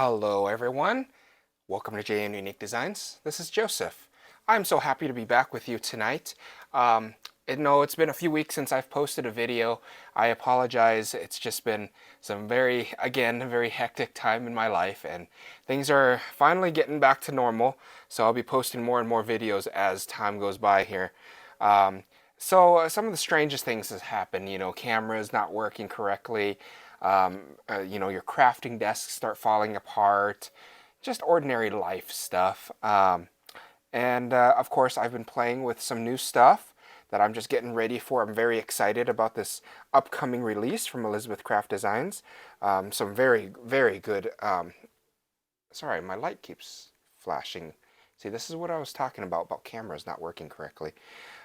Hello everyone, welcome to JM Unique Designs. This is Joseph. I'm so happy to be back with you tonight. No, it's been a few weeks since I've posted a video. I apologize, it's just been some very hectic time in my life, and things are finally getting back to normal, so I'll be posting more and more videos as time goes by here. Some of the strangest things has happened, cameras not working correctly, your crafting desks start falling apart, just ordinary life stuff. Of course, I've been playing with some new stuff that I'm just getting ready for. I'm very excited about this upcoming release from Elizabeth Craft Designs. Some very, very good. Sorry, my light keeps flashing. See, this is what I was talking about cameras not working correctly.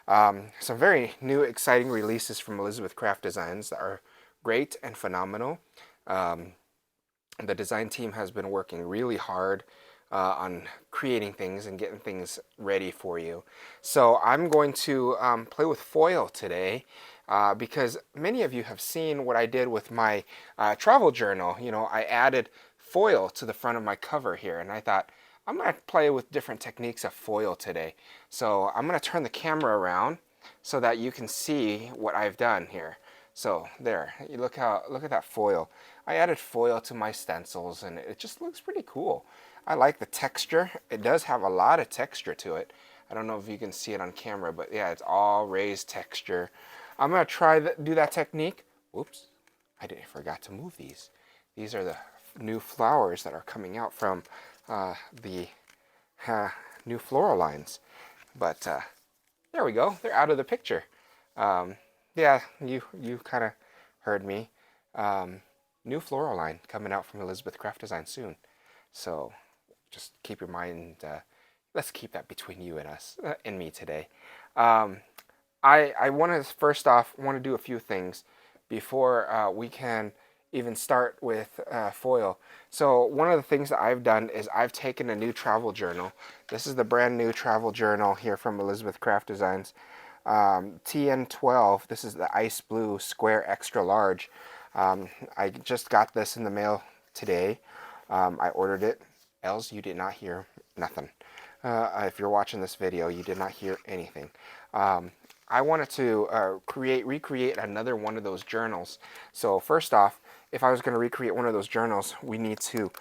Some very new, exciting releases from Elizabeth Craft Designs that are great and phenomenal. The design team has been working really hard on creating things and getting things ready for you. So I'm going to play with foil today because many of you have seen what I did with my travel journal. I added foil to the front of my cover here, and I thought I'm going to play with different techniques of foil today. So I'm going to turn the camera around so that you can see what I've done here. So there, you look at that foil. I added foil to my stencils and it just looks pretty cool. I like the texture. It does have a lot of texture to it. I don't know if you can see it on camera, but yeah, it's all raised texture. I'm going to try do that technique. Whoops, I forgot to move these. These are the new flowers that are coming out from the new floral lines. But there we go. They're out of the picture. Yeah, you kind of heard me. New floral line coming out from Elizabeth Craft Design soon. So just keep your mind, let's keep that between you and us, and me today. I want to first off want to do a few things before we can even start with foil. So one of the things that I've done is I've taken a new travel journal. This is the brand new travel journal here from Elizabeth Craft Designs. TN12, this is the ice blue square extra large. I just got this in the mail today. I ordered it. Els, you did not hear nothing. If you're watching this video, you did not hear anything. I wanted to recreate another one of those journals. So first off, if I was going to recreate one of those journals, we need to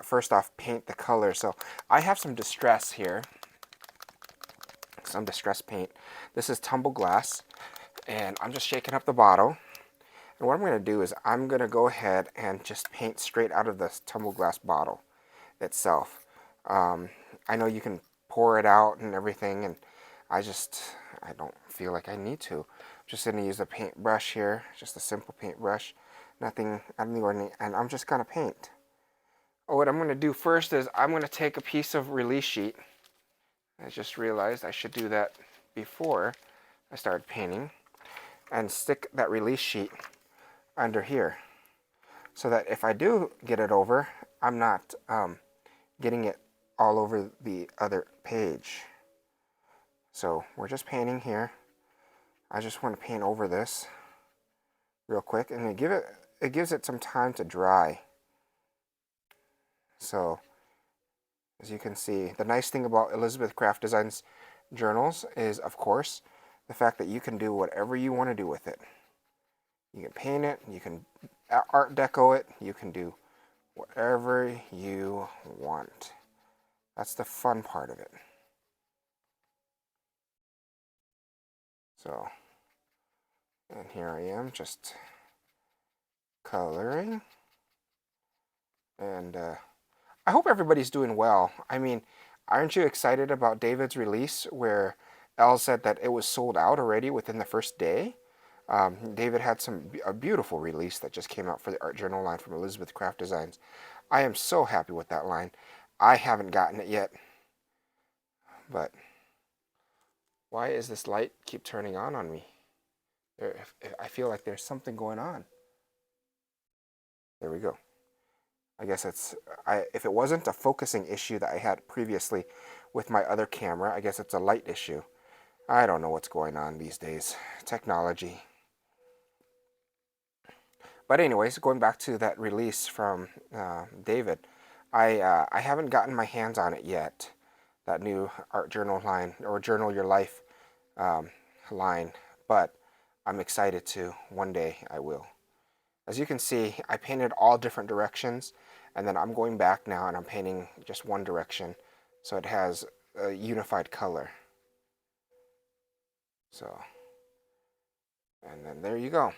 first off paint the color. So I have some distress here. Some distress paint. This is tumble glass, and I'm just shaking up the bottle. And what I'm going to do is I'm going to go ahead and just paint straight out of this tumble glass bottle itself. I know you can pour it out and everything, and I don't feel like I need to. I'm just going to use a paintbrush here, just a simple paintbrush, nothing out of the ordinary, and I'm just going to paint. What I'm going to do first is I'm going to take a piece of release sheet. I just realized I should do that before I started painting, and stick that release sheet under here so that if I do get it over, I'm not getting it all over the other page. So we're just painting here. I just want to paint over this real quick, and it gives it some time to dry. So as you can see, the nice thing about Elizabeth Craft Designs journals is, of course, the fact that you can do whatever you want to do with it. You can paint it, you can art deco it, you can do whatever you want. That's the fun part of it. So, and here I am just coloring. And I hope everybody's doing well. I mean, aren't you excited about David's release where Elle said that it was sold out already within the first day? David had a beautiful release that just came out for the art journal line from Elizabeth Craft Designs. I am so happy with that line. I haven't gotten it yet, but why is this light keep turning on me? I feel like there's something going on. There we go. I guess if it wasn't a focusing issue that I had previously with my other camera, I guess it's a light issue. I don't know what's going on these days. Technology. But anyways, going back to that release from David, I haven't gotten my hands on it yet, that new art journal line, or Journal Your Life line, but I'm excited to. One day I will. As you can see, I painted all different directions, and then I'm going back now and I'm painting just one direction so it has a unified color. So, and then there you go.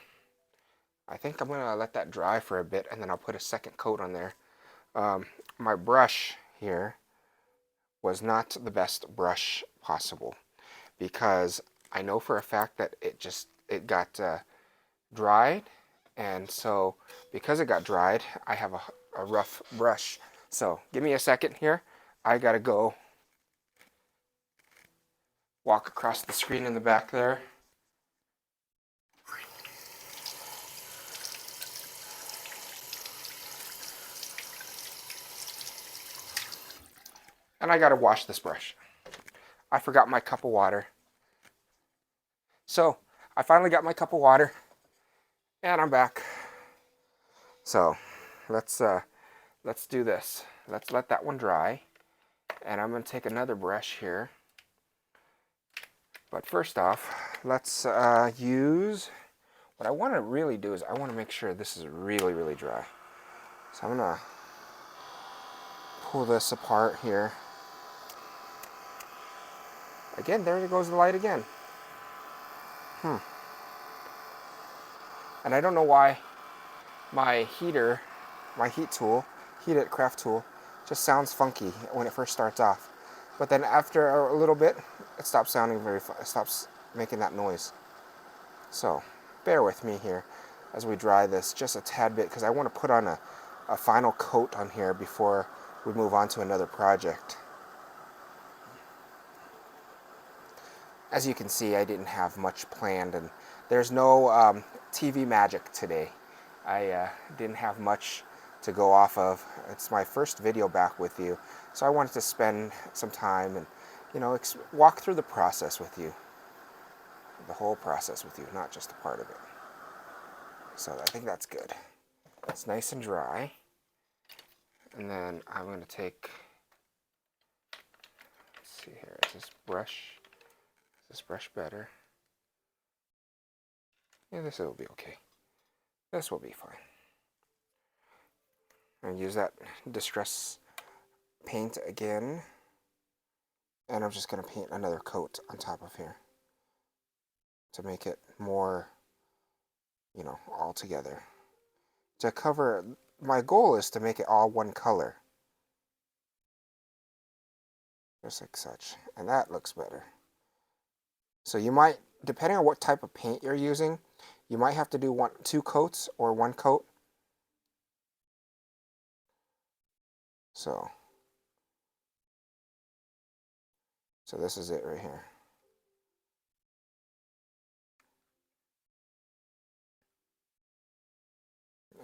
I think I'm going to let that dry for a bit, and then I'll put a second coat on there. My brush here was not the best brush possible, because I know for a fact that it got dried, and so because it got dried, I have a rough brush. So give me a second here. I gotta go walk across the screen in the back there. And I gotta wash this brush. I forgot my cup of water. So I finally got my cup of water, and I'm back. So let's do this. Let's let that one dry, and I'm gonna take another brush here. But first off, let's use, what I want to really do is I want to make sure this is really, really dry. So I'm gonna pull this apart here. Again, there goes the light again. And I don't know why my heat tool, heat it craft tool, just sounds funky when it first starts off. But then after a little bit, it stops sounding it stops making that noise. So bear with me here as we dry this just a tad bit, because I want to put on a final coat on here before we move on to another project. As you can see, I didn't have much planned, and there's no TV magic today. I didn't have much to go off of. It's my first video back with you, so I wanted to spend some time and, you know, walk through the process with you. The whole process with you, not just a part of it. So I think that's good. It's nice and dry. And then I'm going to take, let's see here, is this brush better? Yeah, this will be okay. This will be fine. And use that distress paint again. And I'm just going to paint another coat on top of here to make it more, you know, all together. To cover, my goal is to make it all one color. Just like such. And that looks better. So you might, depending on what type of paint you're using, you might have to do two coats or one coat. So this is it right here.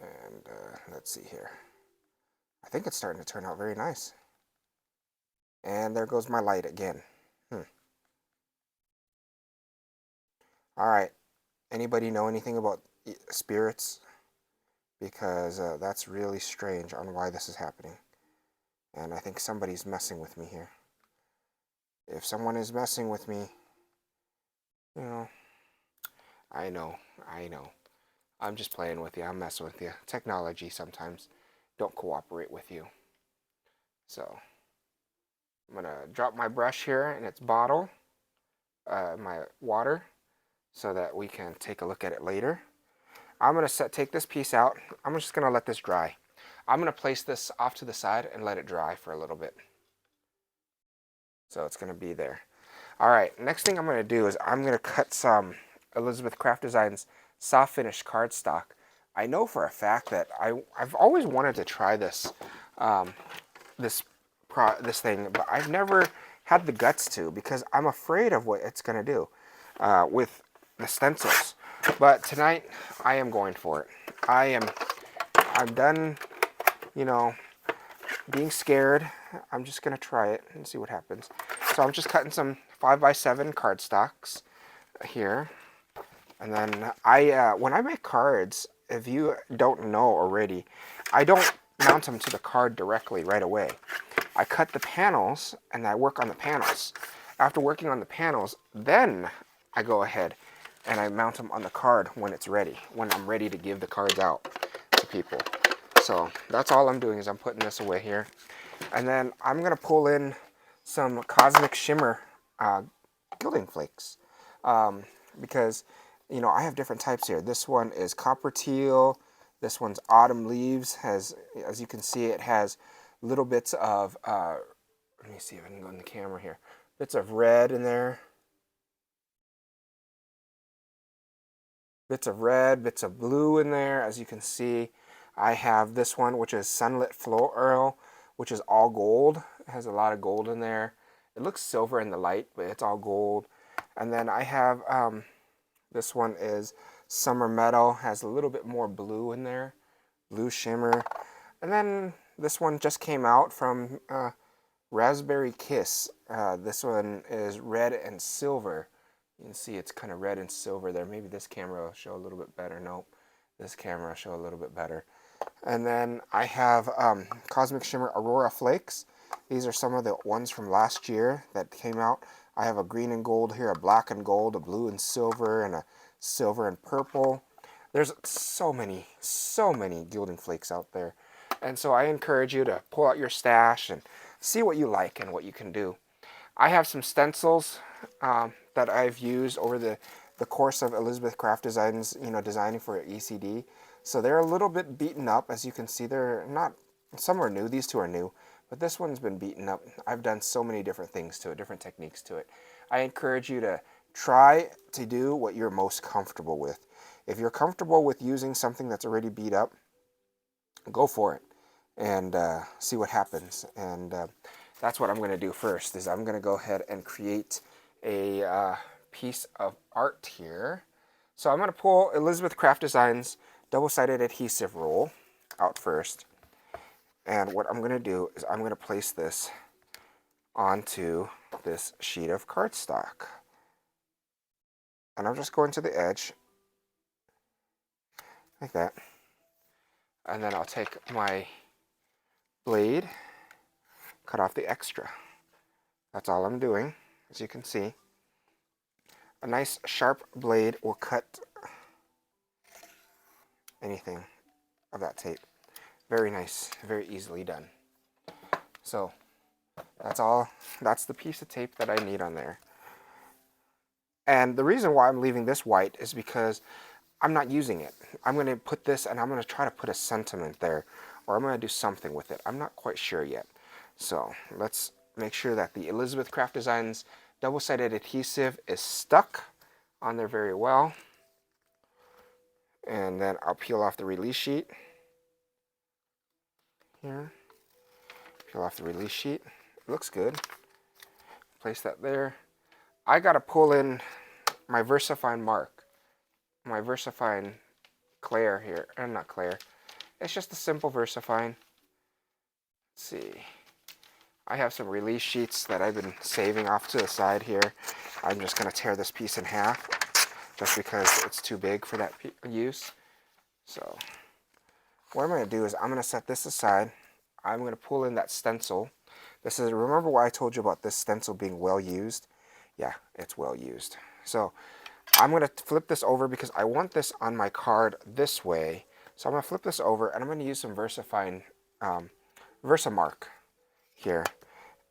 And let's see here. I think it's starting to turn out very nice. And there goes my light again. All right. Anybody know anything about spirits? Because that's really strange on why this is happening. And I think somebody's messing with me here. If someone is messing with me, you know, I know. I'm just playing with you. I'm messing with you. Technology sometimes don't cooperate with you. So I'm going to drop my brush here in its bottle, my water, so that we can take a look at it later. I'm going to take this piece out. I'm just going to let this dry. I'm going to place this off to the side and let it dry for a little bit. So it's going to be there. All right, next thing I'm going to do is I'm going to cut some Elizabeth Craft Designs soft finish cardstock. I know for a fact that I've always wanted to try this this thing, but I've never had the guts to, because I'm afraid of what it's going to do with the stencils. But tonight I am going for it. I'm done, you know, being scared. I'm just going to try it and see what happens. So I'm just cutting some 5x7 cardstocks here. And then when I make cards, if you don't know already, I don't mount them to the card directly right away. I cut the panels and I work on the panels. After working on the panels, then I go ahead and I mount them on the card when it's ready, when I'm ready to give the cards out to people. So that's all I'm doing, is I'm putting this away here. And then I'm going to pull in some Cosmic Shimmer Gilding flakes, because, you know, I have different types here. This one is Copper Teal. This one's Autumn Leaves. Has, as you can see, it has little bits of, let me see if I can go in the camera here, bits of red in there. Bits of red, bits of blue in there. As you can see, I have this one, which is Sunlit Floral, which is all gold. It has a lot of gold in there. It looks silver in the light, but it's all gold. And then I have, this one is Summer Meadow, has a little bit more blue in there, blue shimmer. And then this one just came out from Raspberry Kiss. This one is red and silver. You can see it's kind of red and silver there. Maybe this camera will show a little bit better. Nope, this camera will show a little bit better. And then I have Cosmic Shimmer Aurora Flakes. These are some of the ones from last year that came out. I have a green and gold here, a black and gold, a blue and silver, and a silver and purple. There's so many Gilding flakes out there. And so I encourage you to pull out your stash and see what you like and what you can do. I have some stencils that I've used over the course of Elizabeth Craft Designs, you know, designing for ECD. So they're a little bit beaten up. As you can see, they're not, some are new, these two are new, but this one's been beaten up. I've done so many different things to it, different techniques to it. I encourage you to try to do what you're most comfortable with. If you're comfortable with using something that's already beat up, go for it and see what happens. And that's what I'm going to do first, is I'm going to go ahead and create a piece of art here. So I'm going to pull Elizabeth Craft Designs double-sided adhesive roll out first. And what I'm going to do is I'm going to place this onto this sheet of cardstock. And I'm just going to the edge, like that. And then I'll take my blade, cut off the extra. That's all I'm doing, as you can see. A nice sharp blade will cut anything of that tape. Very nice, very easily done. So that's all, that's the piece of tape that I need on there. And the reason why I'm leaving this white is because I'm not using it. I'm going to put this, and I'm going to try to put a sentiment there, or I'm going to do something with it. I'm not quite sure yet. So let's make sure that the Elizabeth Craft Designs double-sided adhesive is stuck on there very well. And then I'll peel off the release sheet here. Peel off the release sheet. It looks good. Place that there. I got to pull in my VersaFine mark, my VersaFine Claire here, and not Claire. It's just a simple VersaFine. Let's see. I have some release sheets that I've been saving off to the side here. I'm just going to tear this piece in half, just because it's too big for that use. So what I'm going to do is I'm going to set this aside. I'm going to pull in that stencil. This is, remember why I told you about this stencil being well used? Yeah, it's well used. So I'm going to flip this over because I want this on my card this way. So I'm going to flip this over, and I'm going to use some VersaFine Versamark here.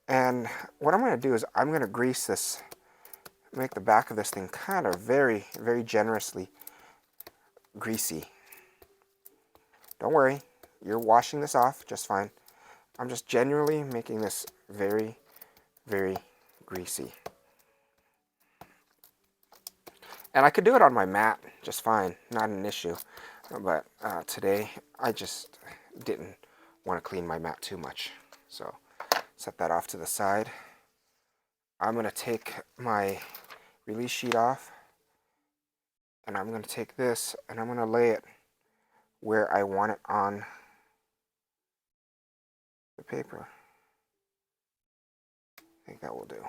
And what I'm going to do is I'm going to grease this, make the back of this thing kind of very, very generously greasy. Don't worry, you're washing this off just fine. I'm just generally making this very, very greasy. And I could do it on my mat just fine, not an issue. But today I just didn't want to clean my mat too much. So set that off to the side. I'm going to take my release sheet off, and I'm going to take this and I'm going to lay it where I want it on the paper. I think that will do.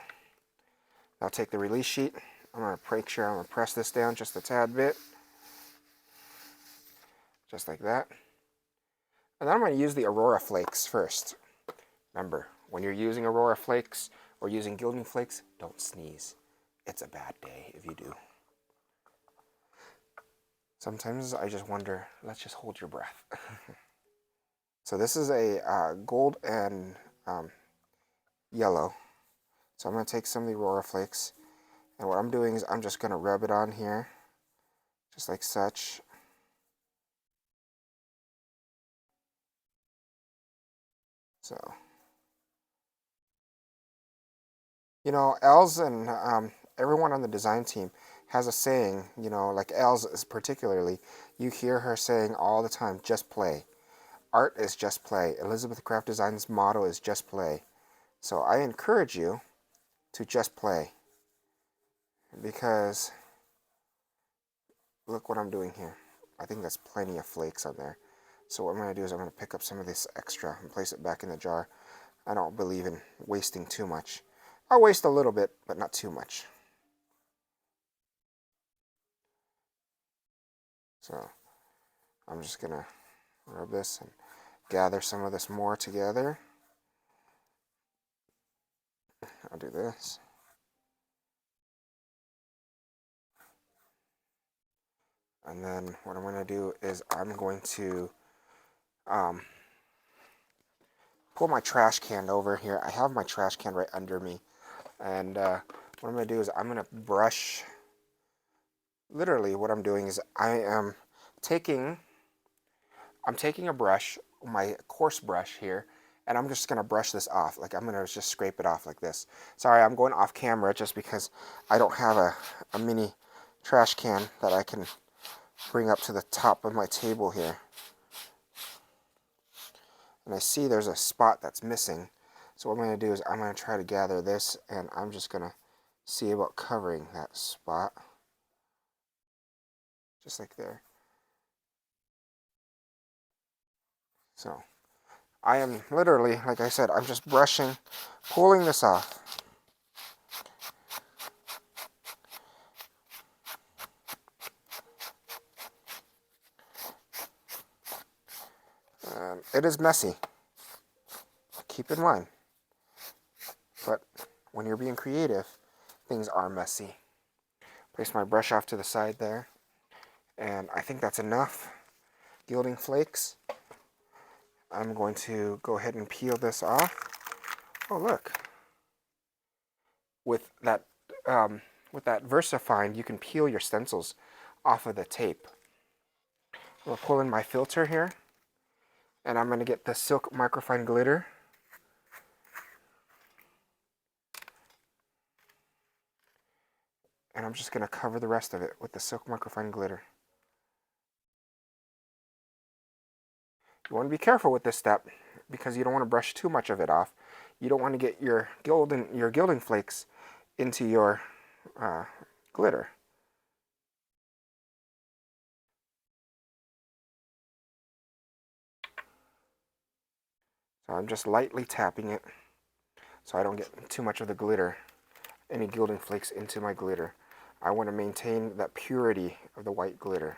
I'll take the release sheet. I'm going to make sure I'm going to press this down just a tad bit. Just like that. And then I'm going to use the Aurora flakes first. Remember, when you're using Aurora flakes or using Gilding flakes, don't sneeze. It's a bad day if you do. Sometimes I just wonder, let's just hold your breath. So this is a gold and yellow. So I'm going to take some of the Aurora flakes, and what I'm doing is I'm just going to rub it on here, just like such. So, you know, Els and everyone on the design team has a saying, you know, like Els is particularly, you hear her saying all the time, just play. Art is just play. Elizabeth Craft Design's motto is just play. So I encourage you to just play, because look what I'm doing here. I think that's plenty of flakes on there. So what I'm going to do is I'm going to pick up some of this extra and place it back in the jar. I don't believe in wasting too much. I'll waste a little bit, but not too much. So I'm just going to rub this and gather some of this more together. I'll do this. And then what I'm going to do is I'm going to pull my trash can over here. I have my trash can right under me. And what I'm going to do is I'm going to brush. Literally what I'm doing is I'm taking a brush, my coarse brush here, and I'm just going to brush this off. Like, I'm going to just scrape it off like this. Sorry, I'm going off camera just because I don't have a mini trash can that I can bring up to the top of my table here. And I see there's a spot that's missing. So what I'm going to do is I'm going to try to gather this, and I'm just going to see about covering that spot. Just like there. So I am literally, like I said, I'm just brushing, pulling this off. It is messy, keep in mind. But when you're being creative, things are messy. Place my brush off to the side there. And I think that's enough Gilding flakes. I'm going to go ahead and peel this off. Oh, look. With that VersaFine, you can peel your stencils off of the tape. I'm going to pull in my filter here, and I'm going to get the silk microfine glitter. And I'm just going to cover the rest of it with the silk microfine glitter. You want to be careful with this step because you don't want to brush too much of it off. You don't want to get your gilding flakes into your glitter. So I'm just lightly tapping it so I don't get too much of the glitter, any gilding flakes into my glitter. I want to maintain that purity of the white glitter.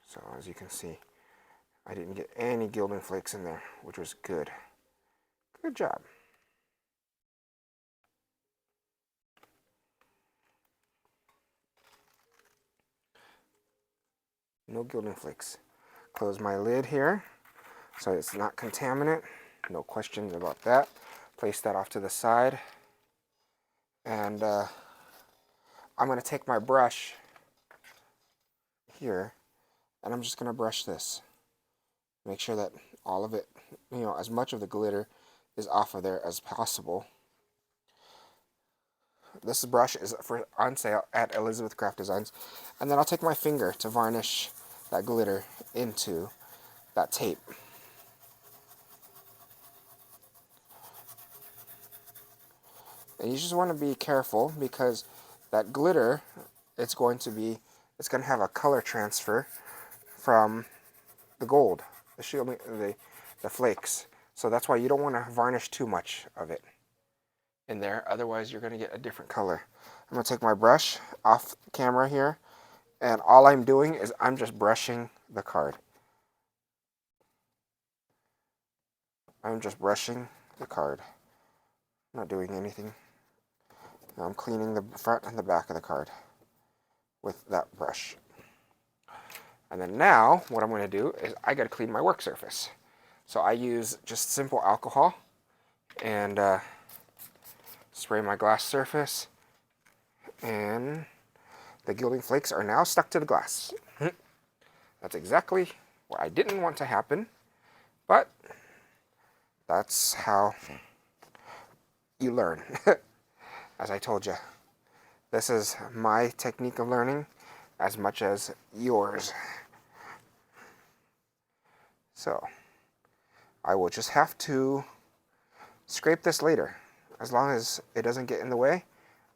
So as you can see, I didn't get any gilding flakes in there, which was good. Good job. No gilding flakes. Close my lid here so it's not contaminant. No questions about that. Place that off to the side. And I'm going to take my brush here and I'm just going to brush this. Make sure that all of it, as much of the glitter is off of there as possible. This brush is on sale at Elizabeth Craft Designs. And then I'll take my finger to varnish that glitter into that tape. And you just want to be careful because that glitter, it's going to have a color transfer from the gold, the flakes. So that's why you don't want to varnish too much of it in there. Otherwise, you're going to get a different color. I'm going to take my brush off camera here, And all I'm doing is I'm just brushing the card. I'm just brushing the card. I'm not doing anything. Now I'm cleaning the front and the back of the card with that brush. And then now, what I'm going to do is I got to clean my work surface. So I use just simple alcohol and spray my glass surface. And the gilding flakes are now stuck to the glass. That's exactly what I didn't want to happen, but that's how you learn. As I told you, this is my technique of learning as much as yours. So I will just have to scrape this later. As long as it doesn't get in the way,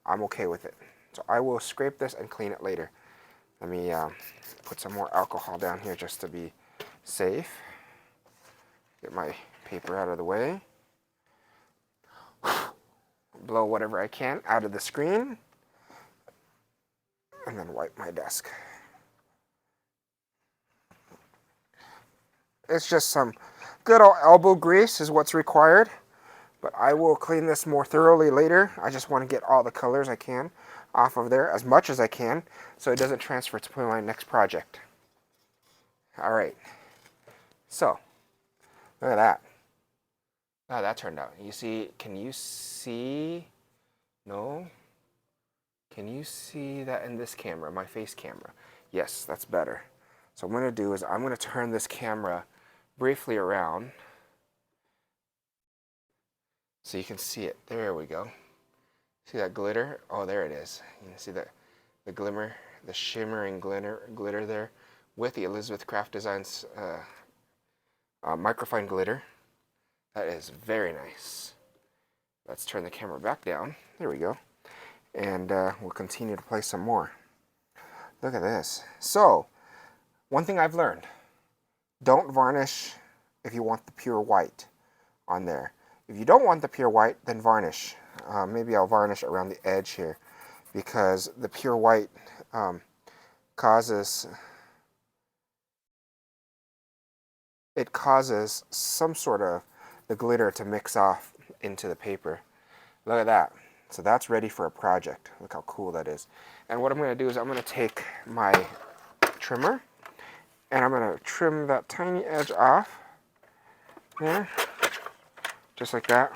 I'm okay with it. So I will scrape this and clean it later. Let me put some more alcohol down here just to be safe. Get my paper out of the way. Blow whatever I can out of the screen. And then wipe my desk. It's just some good old elbow grease is what's required. But I will clean this more thoroughly later. I just want to get all the colors I can off of there, as much as I can, so it doesn't transfer to my next project. Alright. So, look at that. How that turned out. You see, can you see? No? Can you see that in this camera, my face camera? Yes, that's better. So what I'm going to do is I'm going to turn this camera briefly around so you can see it. There we go. See that glitter? Oh, there it is. You can see that the glimmer, the shimmering glitter there with the Elizabeth Craft Designs microfine glitter. That is very nice. Let's turn the camera back down. There we go. And we'll continue to play some more. Look at this. So, one thing I've learned. Don't varnish if you want the pure white on there. If you don't want the pure white, then varnish. Maybe I'll varnish around the edge here, because the pure white causes some sort of the glitter to mix off into the paper. Look at that. So that's ready for a project. Look how cool that is. And what I'm going to do is I'm going to take my trimmer and I'm going to trim that tiny edge off there, just like that.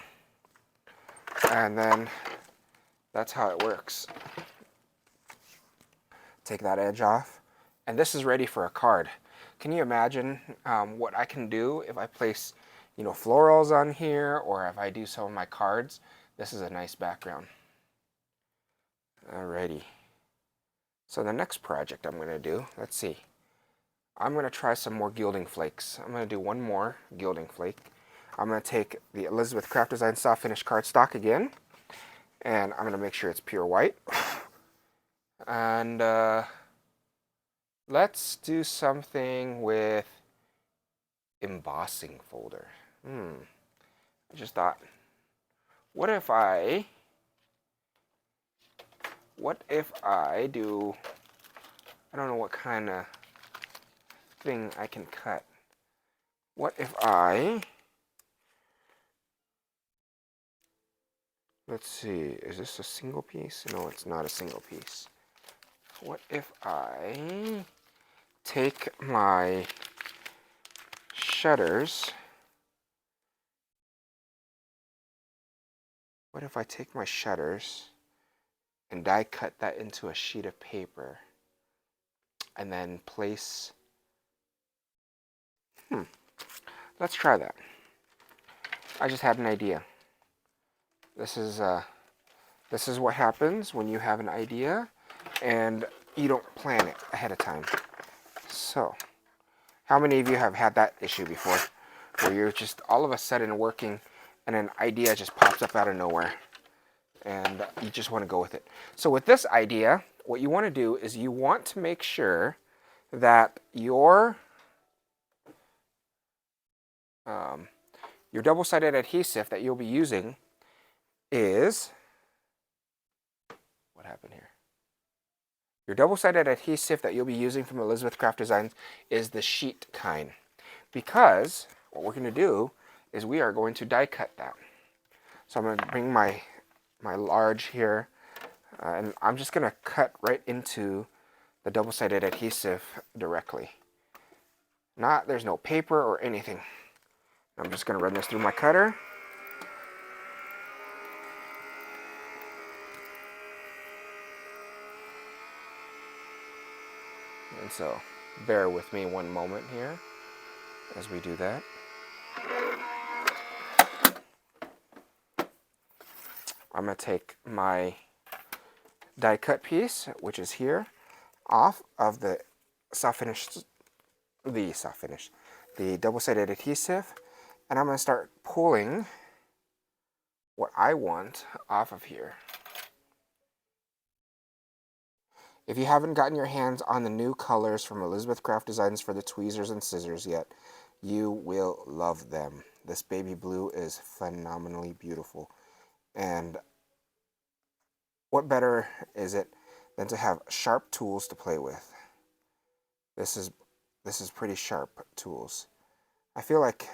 And then that's how it works. Take that edge off, and this is ready for a card. Can you imagine what I can do if I place, florals on here, or if I do some of my cards? This is a nice background. Alrighty. So the next project I'm going to do, let's see. I'm going to try some more gilding flakes. I'm going to do one more gilding flake. I'm going to take the Elizabeth Craft Design Soft Finish cardstock again, and I'm going to make sure it's pure white. And let's do something with embossing folder. I just thought, what if I do, I don't know what kind of thing I can cut. What if let's see, is this a single piece? No, it's not a single piece. What if I take my shutters? What if I take my shutters and die cut that into a sheet of paper and then place... Let's try that. I just had an idea. This is what happens when you have an idea and you don't plan it ahead of time. So, how many of you have had that issue before, where you're just all of a sudden working and an idea just pops up out of nowhere and you just want to go with it? So with this idea, what you want to do is you want to make sure that your double-sided adhesive that you'll be using is, what happened here? Your double-sided adhesive that you'll be using from Elizabeth Craft Designs is the sheet kind, because what we're going to do is we are going to die cut that. So I'm going to bring my large here, and I'm just going to cut right into the double-sided adhesive directly. There's no paper or anything. I'm just going to run this through my cutter. And so bear with me one moment here as we do that. I'm going to take my die cut piece, which is here, off of the double-sided adhesive, and I'm going to start pulling what I want off of here. If you haven't gotten your hands on the new colors from Elizabeth Craft Designs for the tweezers and scissors yet, you will love them. This baby blue is phenomenally beautiful. And what better is it than to have sharp tools to play with? This is pretty sharp tools. I feel like,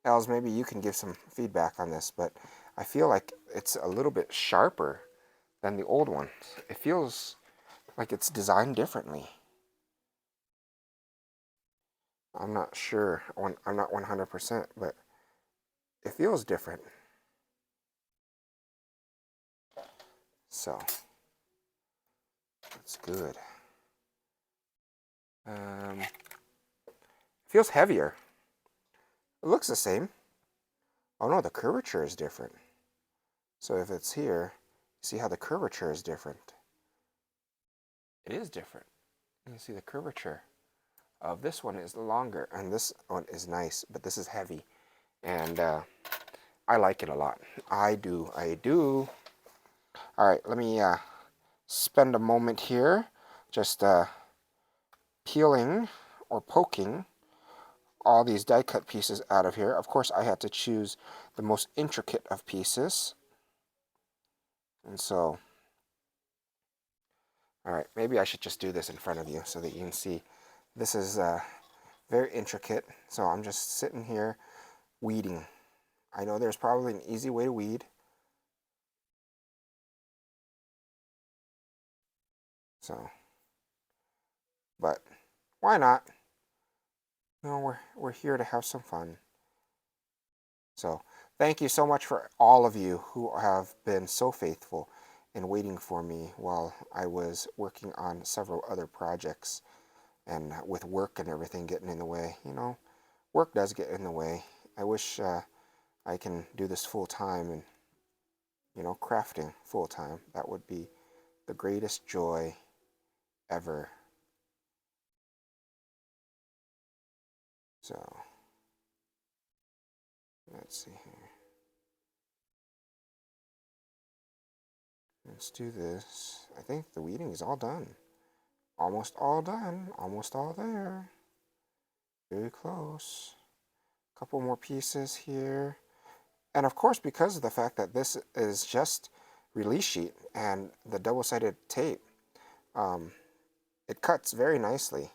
Els, maybe you can give some feedback on this, but I feel like it's a little bit sharper than the old one. It feels like it's designed differently. I'm not sure, I'm not 100%, but it feels different. So, that's good. Feels heavier. It looks the same. Oh no, the curvature is different. So if it's here, see how the curvature is different. It is different. You see the curvature of this one is longer, and this one is nice, but this is heavy. And I like it a lot. I do. All right, let me spend a moment here just peeling or poking all these die cut pieces out of here. Of course, I had to choose the most intricate of pieces. And so, all right, maybe I should just do this in front of you so that you can see. This is very intricate. So I'm just sitting here weeding. I know there's probably an easy way to weed. So, but why not? No, we're here to have some fun. So, thank you so much for all of you who have been so faithful in waiting for me while I was working on several other projects, and with work and everything getting in the way. You know, work does get in the way. I wish I can do this full time and, you know, crafting full time. That would be the greatest joy ever. So, let's see here. Let's do this. I think the weeding is all done. Almost all done. Almost all there. Very close. A couple more pieces here. And of course, because of the fact that this is just release sheet and the double-sided tape, it cuts very nicely.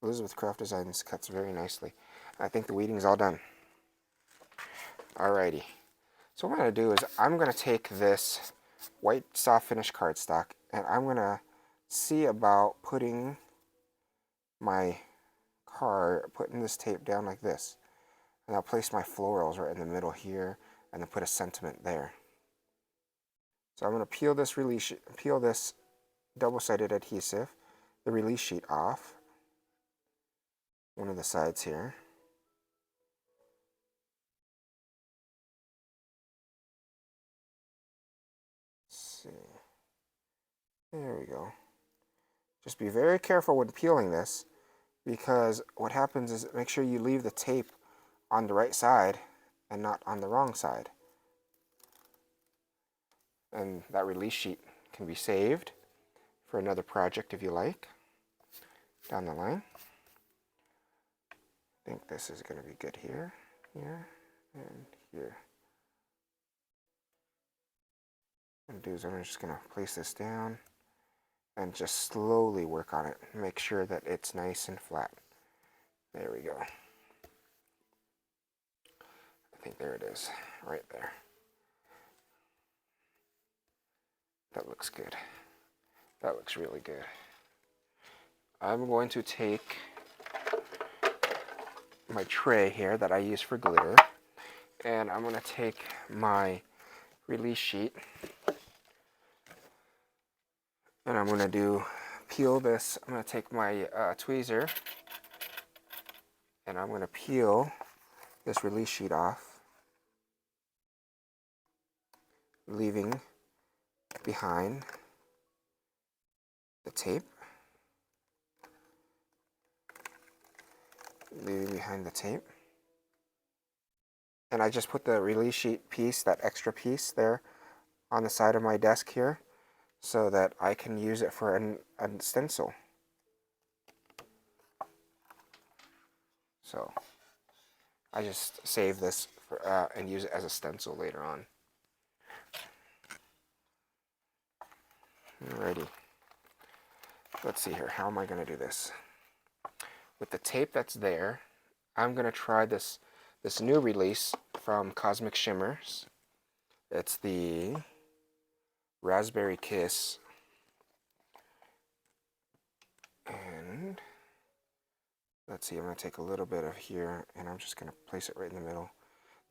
Elizabeth Craft Designs cuts very nicely. I think the weeding is all done. Alrighty. So what I'm going to do is I'm going to take this white soft finish cardstock and I'm going to see about putting this tape down like this. And I'll place my florals right in the middle here and then put a sentiment there. So I'm going to peel this double-sided adhesive, the release sheet off one of the sides here. Let's see. There we go. Just be very careful when peeling this, because what happens is make sure you leave the tape on the right side and not on the wrong side. And that release sheet can be saved for another project if you like down the line. I think this is going to be good here, here, and here. And to do is I'm just going to place this down and just slowly work on it. Make sure that it's nice and flat. There we go. I think there it is, right there. That looks good. That looks really good. I'm going to take my tray here that I use for glitter, and I'm going to take my release sheet, and I'm going to peel this. I'm going to take my tweezer, and I'm going to peel this release sheet off, leaving behind the tape. And I just put the release sheet piece, that extra piece there, on the side of my desk here, so that I can use it for a stencil. So I just save this for, and use it as a stencil later on. Alrighty. Let's see here. How am I going to do this? With the tape that's there, I'm going to try this new release from Cosmic Shimmers. It's the Raspberry Kiss. And let's see, I'm going to take a little bit of here, and I'm just going to place it right in the middle.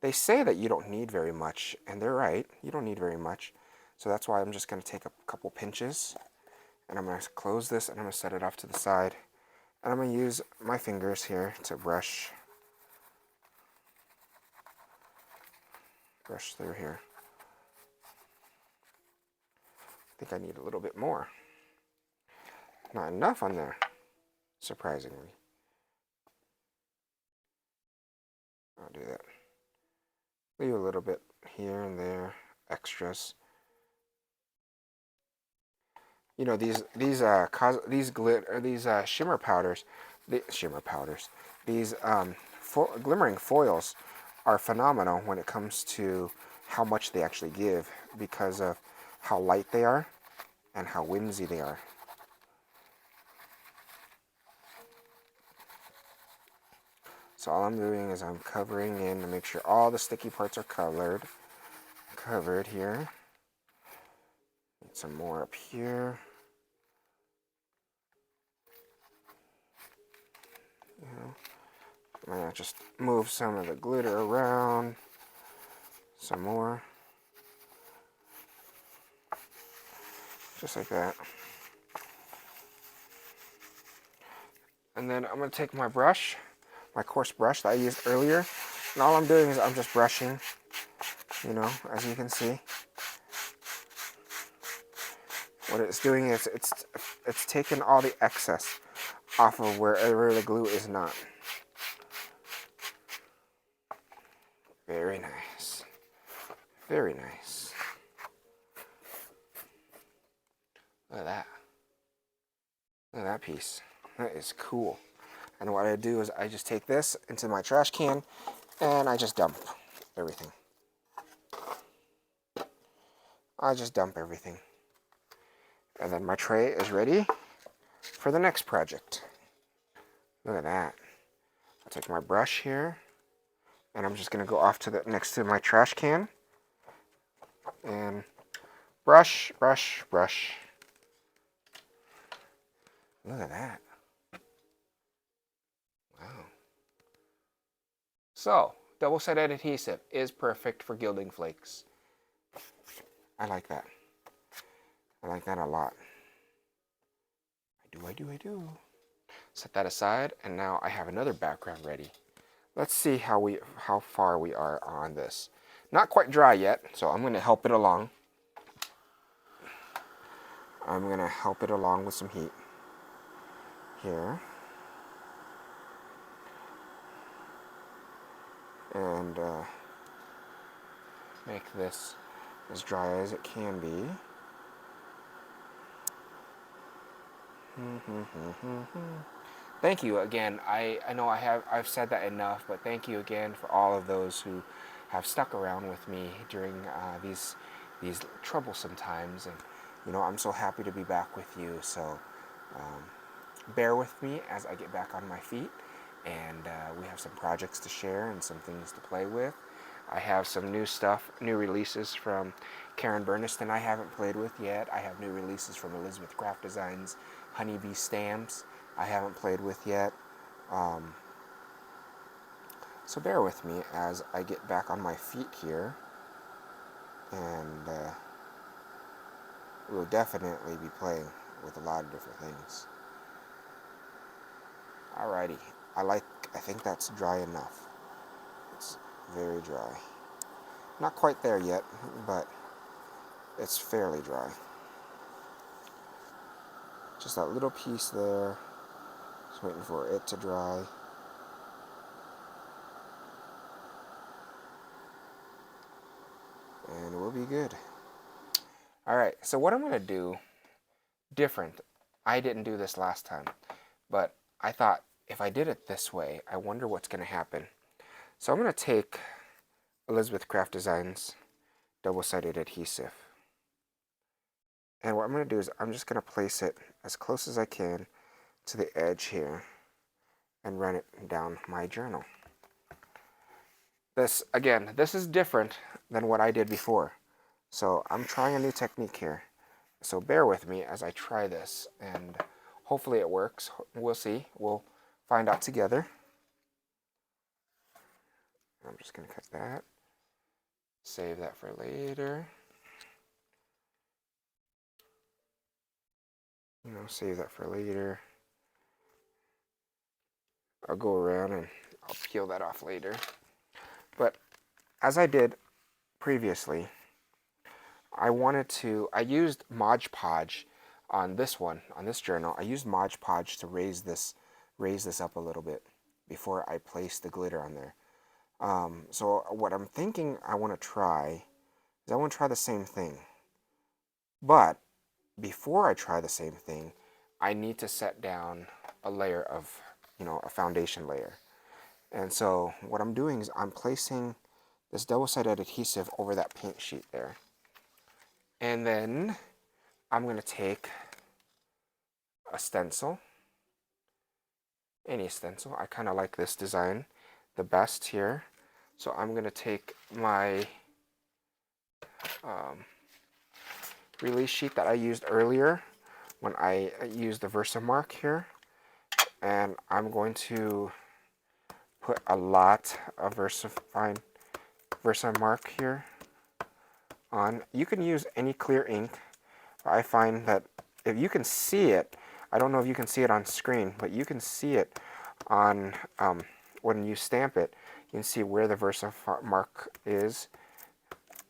They say that you don't need very much, and they're right. You don't need very much. So that's why I'm just going to take a couple pinches, and I'm going to close this, and I'm going to set it off to the side. And I'm going to use my fingers here to brush through here. I think I need a little bit more. Not enough on there, surprisingly. I'll do that. Leave a little bit here and there, extras. You know, these shimmer powders, these glimmering foils are phenomenal when it comes to how much they actually give, because of how light they are and how whimsy they are. So all I'm doing is I'm covering in to make sure all the sticky parts are covered here. Need some more up here. I'm going to just move some of the glitter around. Some more. Just like that. And then I'm going to take my brush, my coarse brush that I used earlier, and all I'm doing is I'm just brushing, you know, as you can see. What it's doing is it's taking all the excess off of wherever the glue is not. Very nice. Very nice. Look at that. Look at that piece. That is cool. And what I do is I just take this into my trash can and I just dump everything. I just dump everything. And then my tray is ready for the next project. Look at that. I'll take my brush here, and I'm just going to go off to the next to my trash can and brush, brush, brush. Look at that. Wow. So, double-sided adhesive is perfect for gilding flakes. I like that. I like that a lot. I do. Set that aside, and now I have another background ready. Let's see how far we are on this. Not quite dry yet, so I'm going to help it along. I'm going to help it along with some heat here. And make this as dry as it can be. Thank you again. I know I've said that enough, but thank you again for all of those who have stuck around with me during these troublesome times, and you know, I'm so happy to be back with you. So bear with me as I get back on my feet, and we have some projects to share and some things to play with. I have some new stuff, new releases from Karen Burniston I haven't played with yet. I have new releases from Elizabeth Craft Designs, Honeybee Stamps I haven't played with yet. So bear with me as I get back on my feet here, and we'll definitely be playing with a lot of different things. Alrighty, I think that's dry enough. It's very dry. Not quite there yet, but it's fairly dry. Just that little piece there. Just waiting for it to dry. And we'll be good. Alright, so what I'm going to do different. I didn't do this last time, but I thought if I did it this way, I wonder what's going to happen. So I'm going to take Elizabeth Craft Designs double-sided adhesive. And what I'm going to do is I'm just going to place it as close as I can to the edge here and run it down my journal. This, again, this is different than what I did before. So I'm trying a new technique here. So bear with me as I try this, and hopefully it works. We'll see. We'll find out together. I'm just going to cut that. Save that for later. You know, save that for later. I'll go around and I'll peel that off later. But as I did previously, I used Mod Podge on this one, on this journal. I used Mod Podge to raise this up a little bit before I placed the glitter on there. So what I'm thinking I want to try is I want to try the same thing. But before I try the same thing, I need to set down a layer of, you know, a foundation layer. And so what I'm doing is I'm placing this double-sided adhesive over that paint sheet there. And then I'm going to take a stencil, any stencil. I kind of like this design the best here. So I'm going to take my release sheet that I used earlier when I used the Versamark here. And I'm going to put a lot of Versamark here on. You can use any clear ink. I find that if you can see it, I don't know if you can see it on screen, but you can see it on when you stamp it. You can see where the Versamark is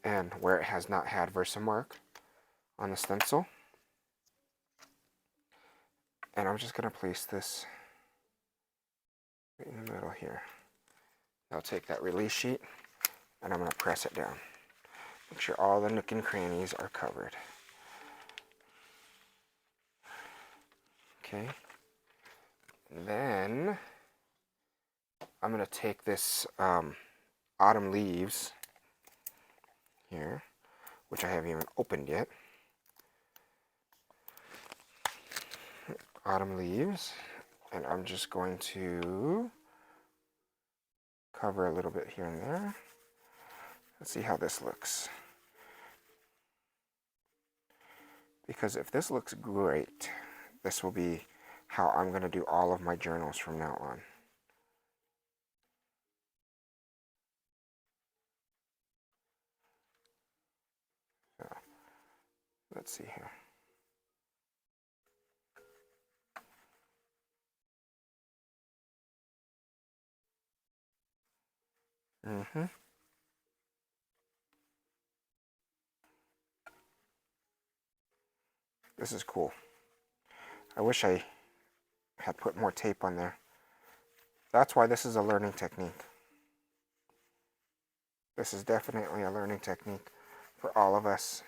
and where it has not had Versamark on the stencil. And I'm just going to place this right in the middle here. I'll take that release sheet and I'm going to press it down. Make sure all the nook and crannies are covered. Okay. And then I'm going to take this autumn leaves here, which I haven't even opened yet. Autumn leaves, and I'm just going to cover a little bit here and there. Let's see how this looks. Because if this looks great, this will be how I'm going to do all of my journals from now on. So, let's see here. This is cool. I wish I had put more tape on there. That's why this is a learning technique. This is definitely a learning technique for all of us,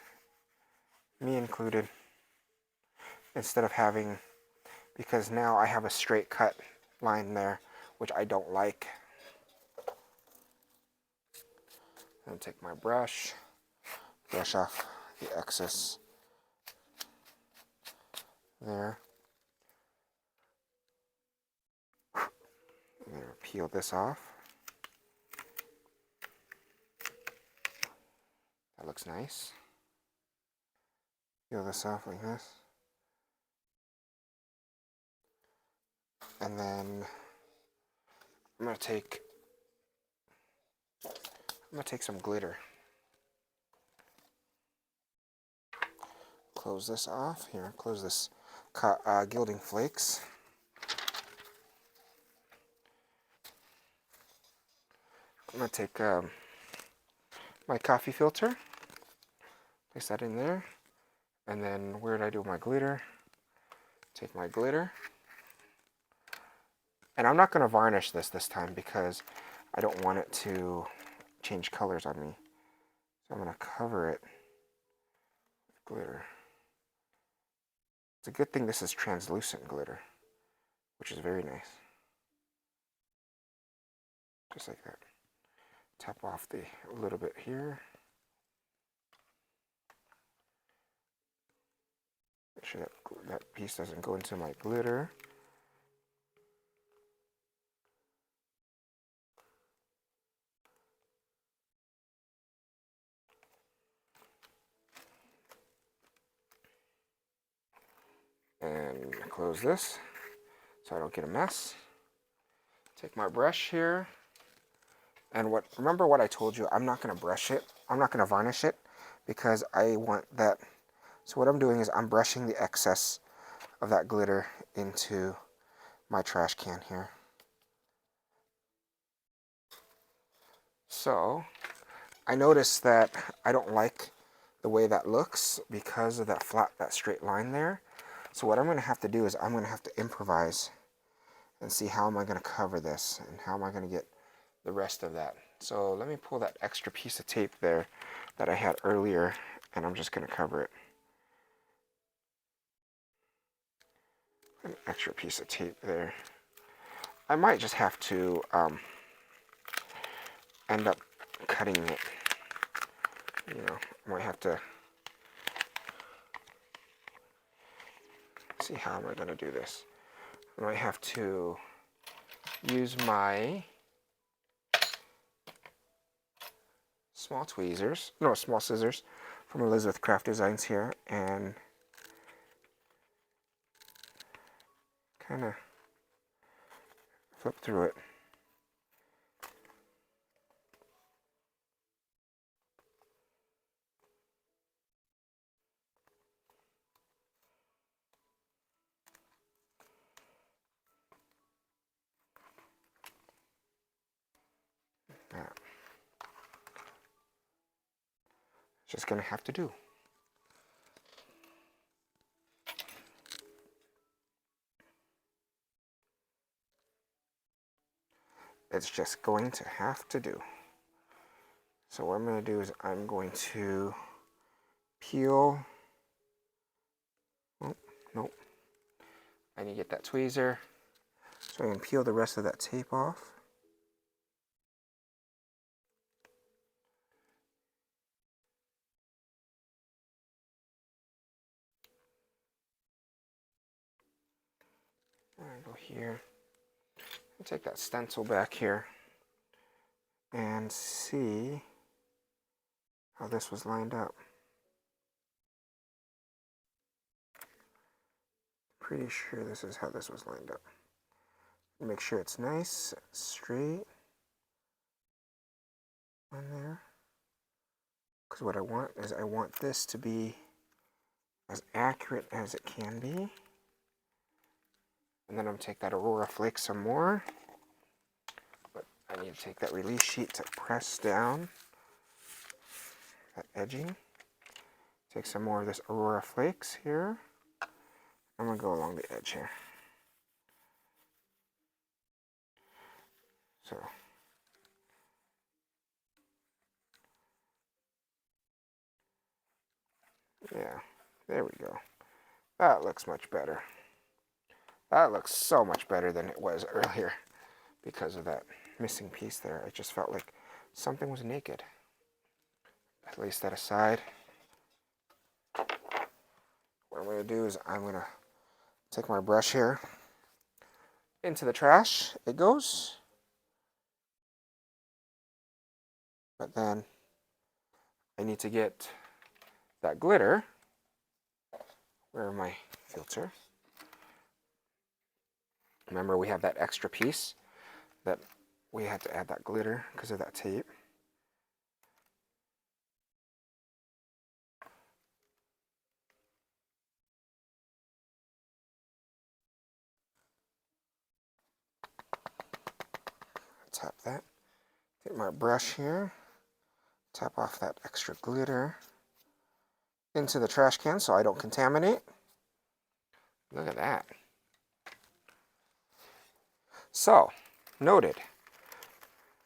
me included. Instead of having, because now I have a straight cut line there, which I don't like. I'll take my brush off the excess there. I'm going to peel this off. That looks nice. Peel this off like this. And then I'm going to take some glitter. Close this off. Here, close this Gilding flakes. I'm going to take my coffee filter, place that in there, and then where did I do my glitter? Take my glitter, and I'm not going to varnish this time because I don't want it to change colors on me. So I'm going to cover it with glitter. It's a good thing this is translucent glitter, which is very nice. Just like that. Tap off a little bit here. Make sure that piece doesn't go into my glitter. And close this so I don't get a mess. Take my brush here. And remember what I told you, I'm not going to brush it. I'm not going to varnish it because I want that. So what I'm doing is I'm brushing the excess of that glitter into my trash can here. So I noticed that I don't like the way that looks because of that straight line there. So what I'm going to have to do is I'm going to have to improvise and see how am I going to cover this and how am I going to get the rest of that. So let me pull that extra piece of tape there that I had earlier, and I'm just going to cover it. An extra piece of tape there. I might just have to end up cutting it. You know, I might have to see how am I going to do this. I might have to use my small scissors from Elizabeth Craft Designs here and kind of flip through it. Just gonna have to do. It's just going to have to do. So what I'm going to do is I'm going to peel. Oh, nope. I need to get that tweezer so I can peel the rest of that tape off. I go here and take that stencil back here and see how this was lined up. Pretty sure this is how this was lined up. Make sure it's nice, straight on there. Because what I want is I want this to be as accurate as it can be. And then I'm going to take that Aurora Flake some more. But I need to take that release sheet to press down that edging. Take some more of this Aurora Flakes here. I'm going to go along the edge here. So, yeah, there we go. That looks much better. That looks so much better than it was earlier because of that missing piece there. I just felt like something was naked. Place that aside. I'm going to do is I'm going to take my brush here. Into the trash it goes. But then I need to get that glitter. Where are my filter? Remember, we have that extra piece that we had to add that glitter because of that tape. Tap that. Take my brush here. Tap off that extra glitter into the trash can so I don't contaminate. Look at that. So, noted.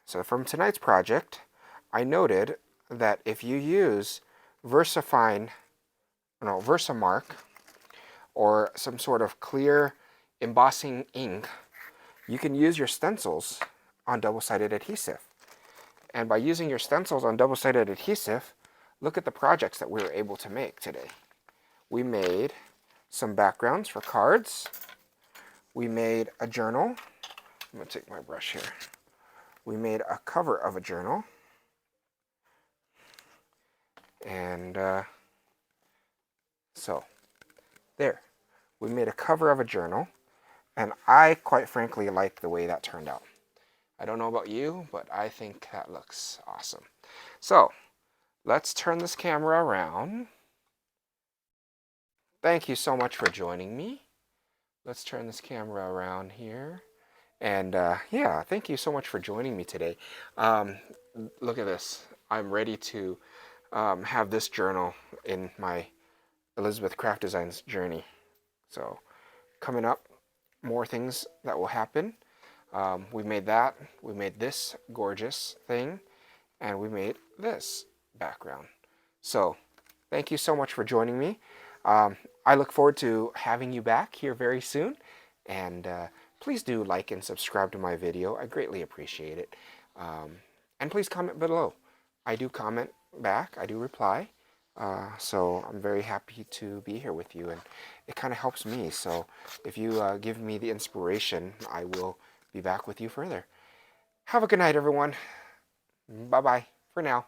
So from tonight's project, I noted that if you use Versamark or some sort of clear embossing ink, you can use your stencils on double-sided adhesive. And by using your stencils on double-sided adhesive, look at the projects that we were able to make today. We made some backgrounds for cards. We made a journal. I'm going to take my brush here. We made a cover of a journal. And so, there. We made a cover of a journal. And I, quite frankly, like the way that turned out. I don't know about you, but I think that looks awesome. So, let's turn this camera around. Thank you so much for joining me. Let's turn this camera around here. And yeah, thank you so much for joining me today. Look at this. I'm ready to have this journal in my Elizabeth Craft Designs journey. So, coming up, more things that will happen. We made that. We made this gorgeous thing. And we made this background. So, thank you so much for joining me. I look forward to having you back here very soon. And please do like and subscribe to my video. I greatly appreciate it. And please comment below. I do comment back. I do reply. So I'm very happy to be here with you. And it kind of helps me. So if you give me the inspiration, I will be back with you further. Have a good night, everyone. Bye-bye for now.